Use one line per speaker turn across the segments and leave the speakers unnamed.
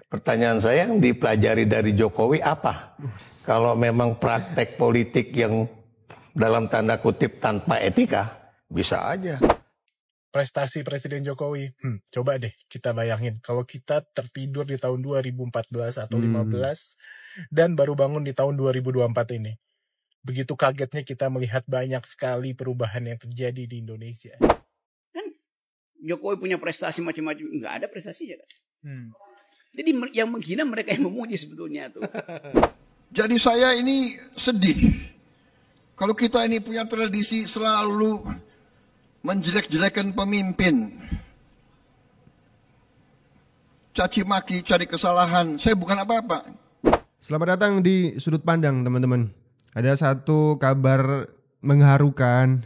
Pertanyaan saya, yang dipelajari dari Jokowi apa? Kalau memang praktek politik yang dalam tanda kutip tanpa etika, bisa aja.
Prestasi Presiden Jokowi, coba deh kita bayangin kalau kita tertidur di tahun 2014 atau 15 dan baru bangun di tahun 2024 ini. Begitu kagetnya kita melihat banyak sekali perubahan yang terjadi di Indonesia.
Kan Jokowi punya prestasi macam-macam, nggak ada prestasinya kan. Jadi yang menghina mereka yang memuji sebetulnya tuh.
Jadi saya ini sedih kalau kita ini punya tradisi selalu menjelek-jelekan pemimpin, caci maki, cari kesalahan. Saya bukan apa-apa.
Selamat datang di Sudut Pandang, teman-teman. Ada satu kabar mengharukan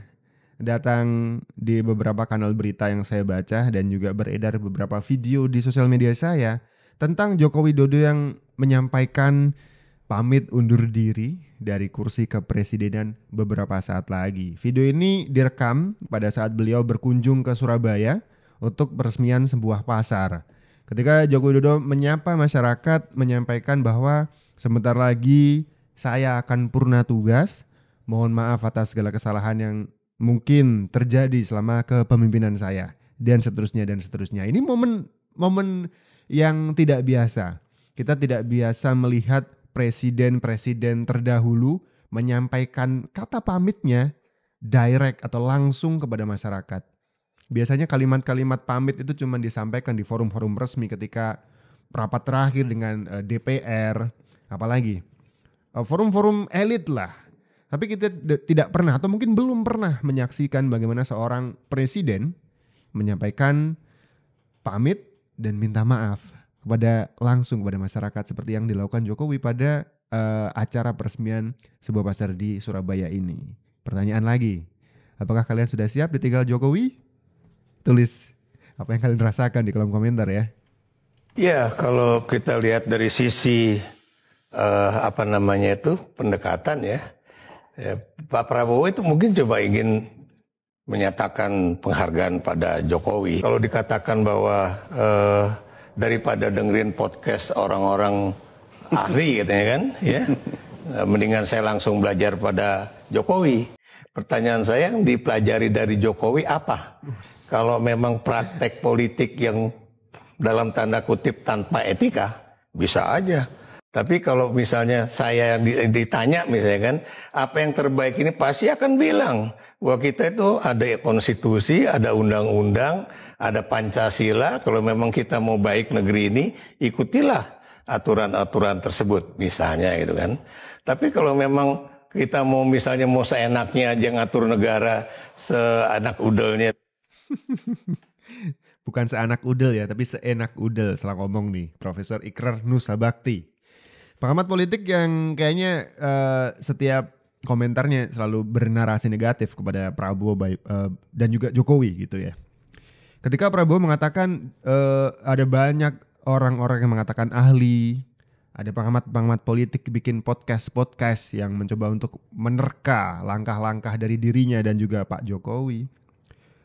datang di beberapa kanal berita yang saya baca dan juga beredar beberapa video di sosial media saya tentang Joko Widodo yang menyampaikan pamit undur diri dari kursi kepresidenan beberapa saat lagi. Video ini direkam pada saat beliau berkunjung ke Surabaya untuk peresmian sebuah pasar. Ketika Joko Widodo menyapa masyarakat, menyampaikan bahwa sebentar lagi saya akan purna tugas. Mohon maaf atas segala kesalahan yang mungkin terjadi selama kepemimpinan saya, dan seterusnya dan seterusnya. Ini momen yang tidak biasa. Kita tidak biasa melihat presiden-presiden terdahulu menyampaikan kata pamitnya direct atau langsung kepada masyarakat. Biasanya kalimat-kalimat pamit itu cuma disampaikan di forum-forum resmi ketika rapat terakhir dengan DPR, apalagi forum-forum elit lah. Tapi kita tidak pernah atau mungkin belum pernah menyaksikan bagaimana seorang presiden menyampaikan pamit dan minta maaf langsung kepada masyarakat seperti yang dilakukan Jokowi pada acara peresmian sebuah pasar di Surabaya ini. Pertanyaan lagi, apakah kalian sudah siap ditinggal Jokowi? Tulis apa yang kalian rasakan di kolom komentar ya.
Ya, kalau kita lihat dari sisi pendekatan ya, Pak Prabowo itu mungkin coba ingin menyatakan penghargaan pada Jokowi. Kalau dikatakan bahwa daripada dengerin podcast orang-orang ahli katanya kan, ya, mendingan saya langsung belajar pada Jokowi. Pertanyaan saya, yang dipelajari dari Jokowi apa? Kalau memang praktek politik yang dalam tanda kutip tanpa etika, bisa aja. Tapi kalau misalnya saya yang ditanya misalnya kan, apa yang terbaik ini, pasti akan bilang bahwa kita itu ada konstitusi, ada undang-undang, ada Pancasila. Kalau memang kita mau baik negeri ini, ikutilah aturan-aturan tersebut misalnya gitu kan. Tapi kalau memang kita mau misalnya mau seenaknya aja ngatur negara, seenak udelnya.
Bukan seenak udel ya, tapi seenak udel salah ngomong nih Profesor Ikrar Nussabakti. Pengamat politik yang kayaknya setiap komentarnya selalu bernarasi negatif kepada Prabowo dan juga Jokowi gitu ya. Ketika Prabowo mengatakan ada banyak orang-orang yang mengatakan ahli, ada pengamat-pengamat politik bikin podcast yang mencoba untuk menerka langkah-langkah dari dirinya dan juga Pak Jokowi.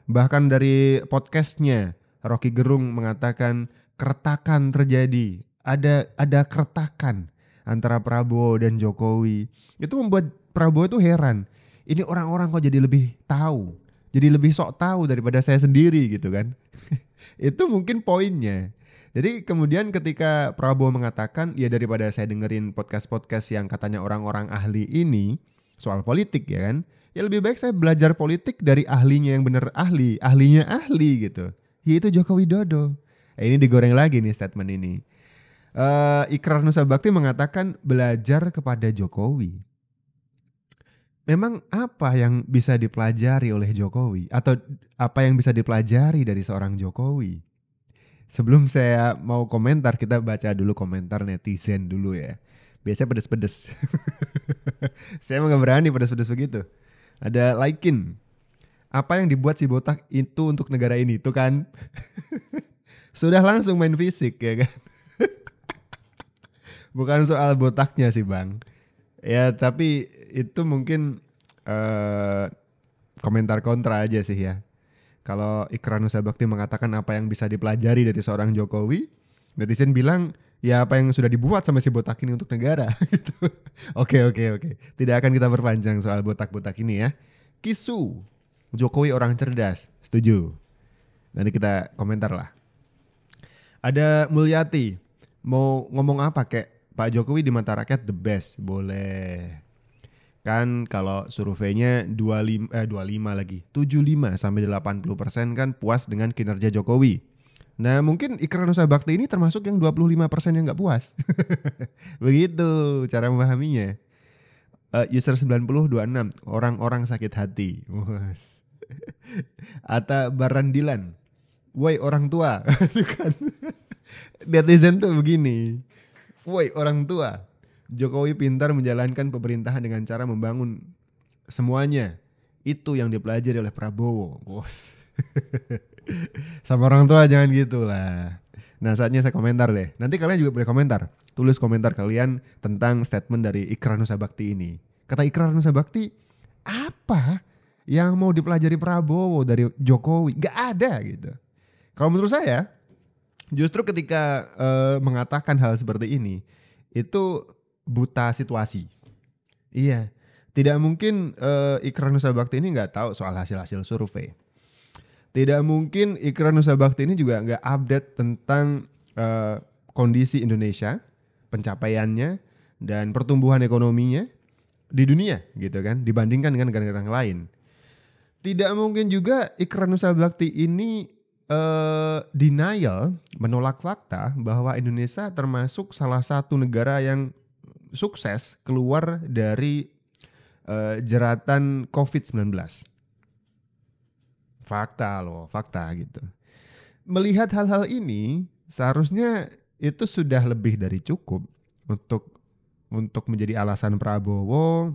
Bahkan dari podcastnya Rocky Gerung mengatakan keretakan terjadi, ada keretakan antara Prabowo dan Jokowi. Itu membuat Prabowo itu heran. Ini orang-orang kok jadi lebih tahu, jadi lebih sok tahu daripada saya sendiri gitu kan. Itu mungkin poinnya. Jadi kemudian ketika Prabowo mengatakan, ya daripada saya dengerin podcast-podcast yang katanya orang-orang ahli ini soal politik ya kan, ya lebih baik saya belajar politik dari ahlinya yang bener ahlinya ahli gitu. Yaitu Joko Widodo. Ini digoreng lagi nih statement ini. Ikrar Nussabakti mengatakan belajar kepada Jokowi. Memang apa yang bisa dipelajari oleh Jokowi? Atau apa yang bisa dipelajari dari seorang Jokowi? Sebelum saya mau komentar, kita baca dulu komentar netizen dulu ya. Biasanya pedes-pedes. Saya gak berani pedes-pedes begitu. Ada Laikin. Apa yang dibuat si botak itu untuk negara ini? Itu kan. Sudah langsung main fisik ya kan. Bukan soal botaknya sih bang. Ya tapi itu mungkin komentar kontra aja sih ya. Kalau Ikrar Nussabakti mengatakan apa yang bisa dipelajari dari seorang Jokowi, netizen bilang ya apa yang sudah dibuat sama si botak ini untuk negara gitu. Oke. Tidak akan kita berpanjang soal botak-botak ini ya. Kisu, Jokowi orang cerdas, setuju. Nanti kita komentar lah. Ada Mulyati, mau ngomong apa kek? Pak Jokowi di mata rakyat the best, boleh. Kan kalau surveinya 75 lagi, 75 sampai 80% kan puas dengan kinerja Jokowi. Nah mungkin Ikrar Nusa Bakti ini termasuk yang 25% yang gak puas. Begitu cara memahaminya. User 9026, orang-orang sakit hati. Atta Barandilan, woi orang tua. Kan netizen tuh begini. Woi orang tua, Jokowi pintar menjalankan pemerintahan dengan cara membangun semuanya. Itu yang dipelajari oleh Prabowo, bos. Sama orang tua jangan gitu lah. Nah saatnya saya komentar deh. Nanti kalian juga boleh komentar. Tulis komentar kalian tentang statement dari Ikrar Nusa Bakti ini. Kata Ikrar Nusa Bakti, apa yang mau dipelajari Prabowo dari Jokowi? Gak ada gitu. Kalau menurut saya, justru ketika mengatakan hal seperti ini, itu buta situasi. Iya, tidak mungkin Ikrar Nusa Bakti ini gak tahu soal hasil-hasil survei. Tidak mungkin Ikrar Nusa Bakti ini juga nggak update tentang kondisi Indonesia, pencapaiannya, dan pertumbuhan ekonominya di dunia gitu kan, dibandingkan dengan negara-negara yang lain. Tidak mungkin juga Ikrar Nusa Bakti ini denial, menolak fakta bahwa Indonesia termasuk salah satu negara yang sukses keluar dari jeratan COVID-19. Fakta gitu. Melihat hal-hal ini seharusnya itu sudah lebih dari cukup untuk menjadi alasan Prabowo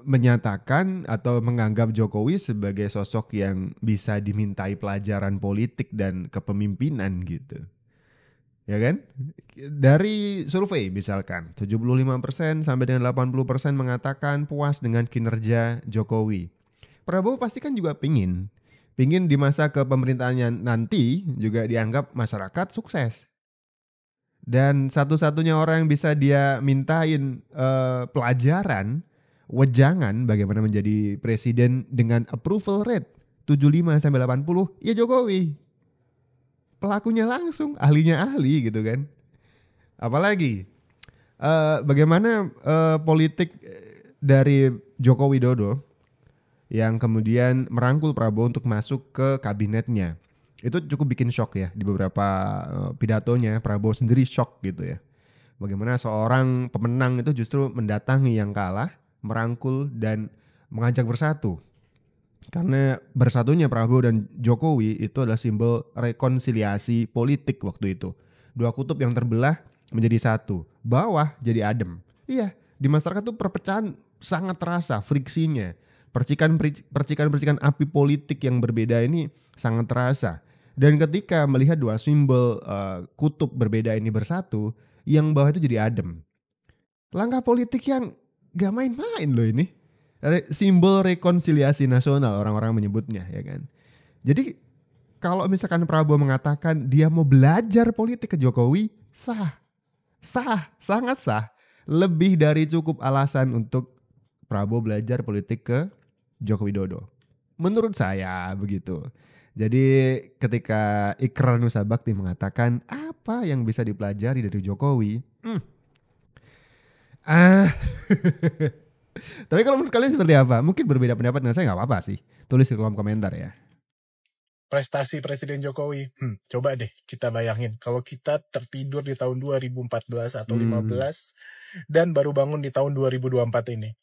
menyatakan atau menganggap Jokowi sebagai sosok yang bisa dimintai pelajaran politik dan kepemimpinan gitu. Ya kan? Dari survei misalkan 75% sampai dengan 80% mengatakan puas dengan kinerja Jokowi. Prabowo pasti kan juga pingin di masa kepemerintahannya nanti juga dianggap masyarakat sukses. Dan satu-satunya orang yang bisa dia mintain pelajaran, wejangan bagaimana menjadi presiden dengan approval rate 75-80, ya Jokowi. Pelakunya langsung, ahlinya ahli gitu kan. Apalagi bagaimana politik dari Joko Widodo yang kemudian merangkul Prabowo untuk masuk ke kabinetnya. Itu cukup bikin shock ya, di beberapa pidatonya Prabowo sendiri shock gitu ya. Bagaimana seorang pemenang itu justru mendatangi yang kalah, merangkul dan mengajak bersatu. Karena bersatunya Prabowo dan Jokowi itu adalah simbol rekonsiliasi politik waktu itu. Dua kutub yang terbelah menjadi satu, bawah jadi adem. Iya, di masyarakat tuh perpecahan sangat terasa, friksinya. Percikan-percikan api politik yang berbeda ini sangat terasa. Dan ketika melihat dua simbol kutub berbeda ini bersatu, yang bawah itu jadi adem. Langkah politik yang gak main-main loh ini. Simbol rekonsiliasi nasional orang-orang menyebutnya ya kan. Jadi kalau misalkan Prabowo mengatakan dia mau belajar politik ke Jokowi, sangat sah. Lebih dari cukup alasan untuk Prabowo belajar politik ke Joko Widodo. Menurut saya begitu. Jadi ketika Ikrar Nusa Bakti mengatakan apa yang bisa dipelajari dari Jokowi, tapi kalau menurut kalian seperti apa? Mungkin berbeda pendapat dengan saya nggak apa-apa sih. Tulis di kolom komentar ya.
Prestasi Presiden Jokowi, coba deh kita bayangin kalau kita tertidur di tahun 2014 atau 15 dan baru bangun di tahun 2024 ini.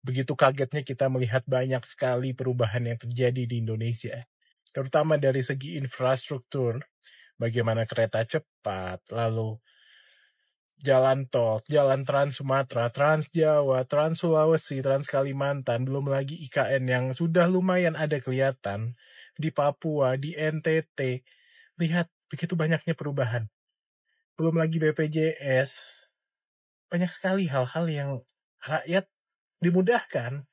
Begitu kagetnya kita melihat banyak sekali perubahan yang terjadi di Indonesia. Terutama dari segi infrastruktur, bagaimana kereta cepat, lalu jalan tol, jalan Trans Sumatera, Trans Jawa, Trans Sulawesi, Trans Kalimantan, belum lagi IKN yang sudah lumayan ada kelihatan di Papua, di NTT. Lihat begitu banyaknya perubahan. Belum lagi BPJS. Banyak sekali hal-hal yang rakyat dimudahkan,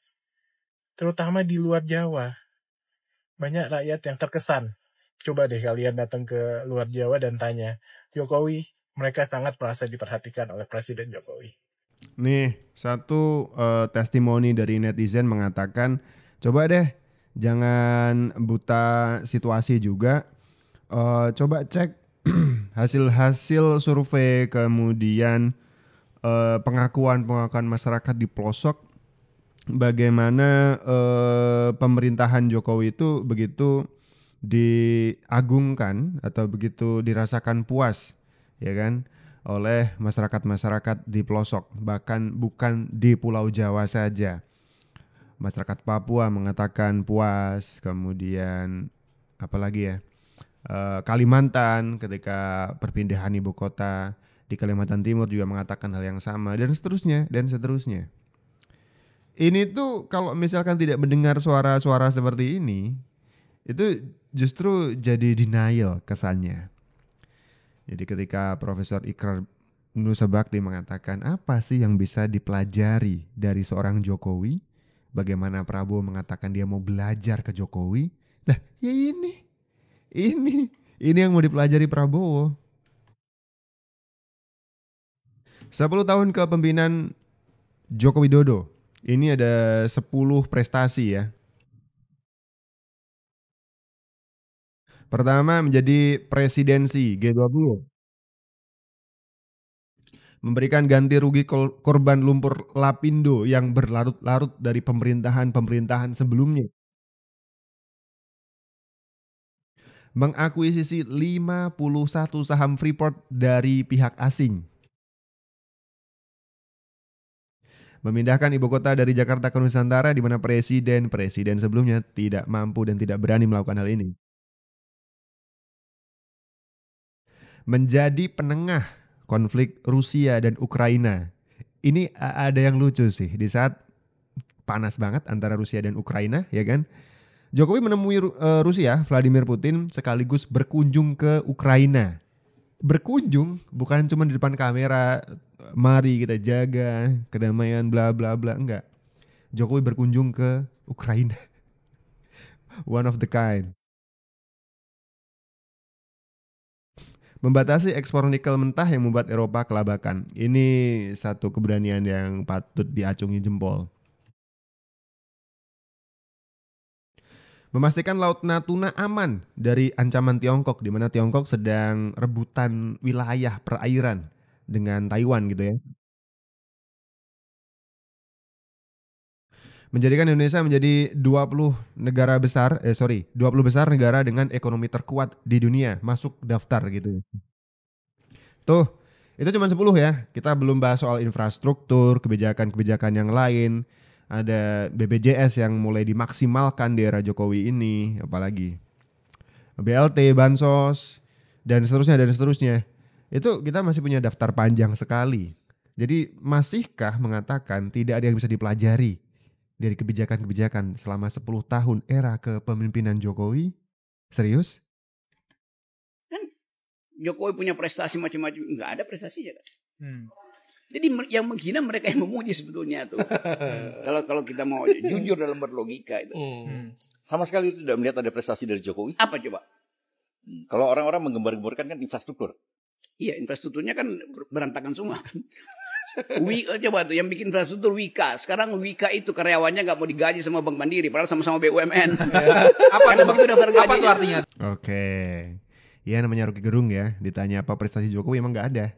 terutama di luar Jawa. Banyak rakyat yang terkesan Coba deh kalian datang ke luar Jawa dan tanya Jokowi, mereka sangat merasa diperhatikan oleh Presiden Jokowi.
Nih, satu testimoni dari netizen mengatakan, coba deh jangan buta situasi juga. Coba cek hasil-hasil survei, kemudian pengakuan masyarakat di pelosok, bagaimana pemerintahan Jokowi itu begitu diagungkan atau begitu dirasakan puas, ya kan, oleh masyarakat-masyarakat di pelosok, bahkan bukan di Pulau Jawa saja. Masyarakat Papua mengatakan puas, kemudian apalagi ya, Kalimantan ketika perpindahan ibu kota, di Kalimantan Timur juga mengatakan hal yang sama, dan seterusnya dan seterusnya. Ini tuh kalau misalkan tidak mendengar suara-suara seperti ini, itu justru jadi denial kesannya. Jadi ketika Profesor Ikrar Nusa Bakti mengatakan apa sih yang bisa dipelajari dari seorang Jokowi, bagaimana Prabowo mengatakan dia mau belajar ke Jokowi, lah ya ini yang mau dipelajari Prabowo. 10 tahun kepemimpinan Joko Widodo. Ini ada 10 prestasi ya. Pertama, menjadi presidensi G20. Memberikan ganti rugi korban lumpur Lapindo yang berlarut-larut dari pemerintahan sebelumnya. Mengakuisisi 51 saham Freeport dari pihak asing. Memindahkan ibu kota dari Jakarta ke Nusantara, di mana presiden sebelumnya tidak mampu dan tidak berani melakukan hal ini. Menjadi penengah konflik Rusia dan Ukraina. Ini ada yang lucu sih, di saat panas banget antara Rusia dan Ukraina, ya kan? Jokowi menemui Rusia, Vladimir Putin, sekaligus berkunjung ke Ukraina. Berkunjung bukan cuma di depan kamera, mari kita jaga kedamaian bla bla bla, enggak. Jokowi berkunjung ke Ukraina. One of the kind. Membatasi ekspor nikel mentah yang membuat Eropa kelabakan. Ini satu keberanian yang patut diacungi jempol. Memastikan Laut Natuna aman dari ancaman Tiongkok, di mana Tiongkok sedang rebutan wilayah perairan dengan Taiwan gitu ya. Menjadikan Indonesia menjadi 20 besar negara dengan ekonomi terkuat di dunia, masuk daftar gitu. Tuh, itu cuma 10 ya. Kita belum bahas soal infrastruktur, kebijakan-kebijakan yang lain. Ada BPJS yang mulai dimaksimalkan di era Jokowi ini, apalagi BLT, Bansos, dan seterusnya. Itu kita masih punya daftar panjang sekali. Jadi masihkah mengatakan tidak ada yang bisa dipelajari dari kebijakan-kebijakan selama 10 tahun era kepemimpinan Jokowi? Serius?
Kan Jokowi punya prestasi macam-macam, nggak ada prestasinya kan. Jadi yang menghina mereka yang memuji sebetulnya tuh. Kalau kita mau jujur dalam berlogika itu.
Sama sekali tidak melihat ada prestasi dari Jokowi.
Apa coba?
Kalau orang-orang menggembar-gemborkan kan infrastruktur.
Iya, infrastrukturnya kan berantakan semua kan. Coba tuh yang bikin infrastruktur Wika. Sekarang Wika itu karyawannya nggak mau digaji sama Bank Mandiri, padahal sama-sama BUMN. Apa tuh artinya?
Oke, ya namanya Rocky Gerung ya. Ditanya apa prestasi Jokowi, emang nggak ada.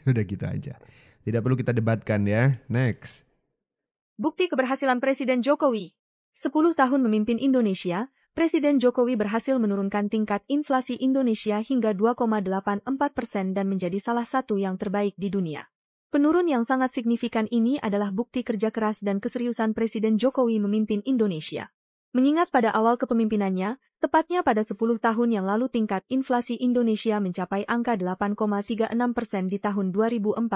Udah gitu aja. Tidak perlu kita debatkan ya. Next.
Bukti keberhasilan Presiden Jokowi. 10 tahun memimpin Indonesia, Presiden Jokowi berhasil menurunkan tingkat inflasi Indonesia hingga 2,84% dan menjadi salah satu yang terbaik di dunia. Penurun yang sangat signifikan ini adalah bukti kerja keras dan keseriusan Presiden Jokowi memimpin Indonesia. Mengingat pada awal kepemimpinannya, tepatnya pada 10 tahun yang lalu tingkat inflasi Indonesia mencapai angka 8,36% di tahun 2014.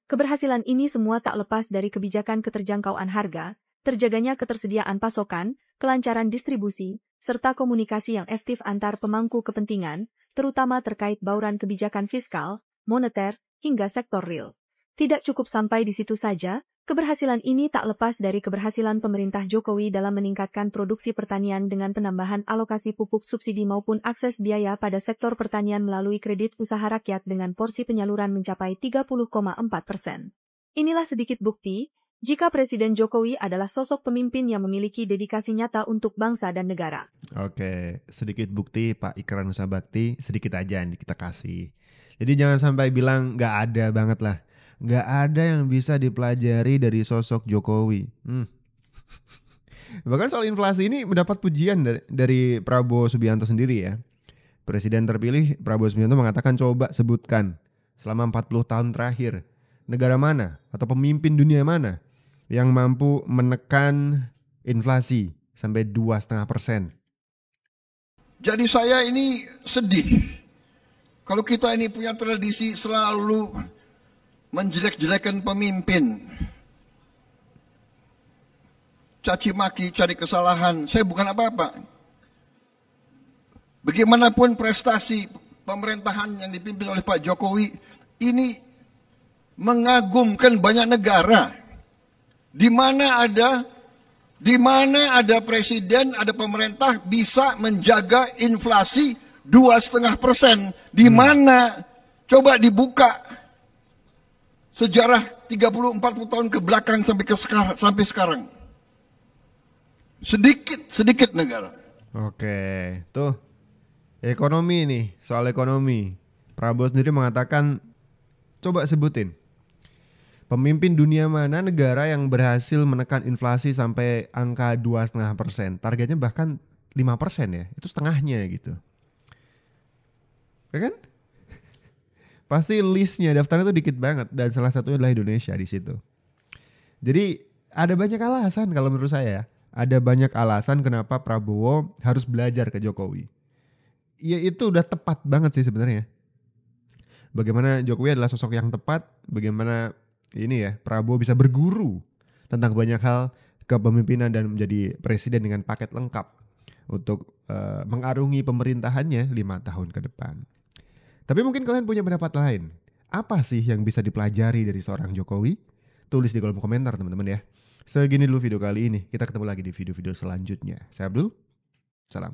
Keberhasilan ini semua tak lepas dari kebijakan keterjangkauan harga, terjaganya ketersediaan pasokan, kelancaran distribusi, serta komunikasi yang efektif antar pemangku kepentingan, terutama terkait bauran kebijakan fiskal, moneter, hingga sektor real. Tidak cukup sampai di situ saja, Keberhasilan ini tak lepas dari keberhasilan pemerintah Jokowi dalam meningkatkan produksi pertanian dengan penambahan alokasi pupuk subsidi maupun akses biaya pada sektor pertanian melalui kredit usaha rakyat dengan porsi penyaluran mencapai 30,4%. Inilah sedikit bukti jika Presiden Jokowi adalah sosok pemimpin yang memiliki dedikasi nyata untuk bangsa dan negara.
Oke, sedikit bukti Pak Ikrar Nusa Bakti, sedikit aja yang kita kasih. Jadi jangan sampai bilang nggak ada banget lah. Nggak ada yang bisa dipelajari dari sosok Jokowi. Bahkan soal inflasi ini mendapat pujian dari Prabowo Subianto sendiri ya. Presiden terpilih Prabowo Subianto mengatakan coba sebutkan selama 40 tahun terakhir negara mana atau pemimpin dunia mana yang mampu menekan inflasi sampai 2,5%.
Jadi saya ini sedih. Kalau kita ini punya tradisi selalu menjelek-jelekan pemimpin, caci maki, cari kesalahan. Saya bukan apa-apa. Bagaimanapun prestasi pemerintahan yang dipimpin oleh Pak Jokowi ini mengagumkan banyak negara. Di mana ada presiden, ada pemerintah bisa menjaga inflasi 2,5%. Di mana coba dibuka sejarah 30-40 tahun ke belakang sampai sekarang. Sedikit negara.
Oke, tuh ekonomi nih, soal ekonomi. Prabowo sendiri mengatakan, coba sebutin pemimpin dunia mana negara yang berhasil menekan inflasi sampai angka 2,5%. Targetnya bahkan 5% ya, itu setengahnya gitu. Ya kan? Pasti listnya, daftarnya tuh dikit banget. Dan salah satunya adalah Indonesia di situ. Jadi ada banyak alasan kalau menurut saya. Ada banyak alasan kenapa Prabowo harus belajar ke Jokowi. Ya itu udah tepat banget sih sebenarnya. Bagaimana Jokowi adalah sosok yang tepat. Bagaimana ini ya Prabowo bisa berguru tentang banyak hal kepemimpinan dan menjadi presiden dengan paket lengkap. Untuk mengarungi pemerintahannya 5 tahun ke depan. Tapi mungkin kalian punya pendapat lain. Apa sih yang bisa dipelajari dari seorang Jokowi? Tulis di kolom komentar teman-teman ya. Segini dulu video kali ini. Kita ketemu lagi di video-video selanjutnya. Saya Abdul. Salam.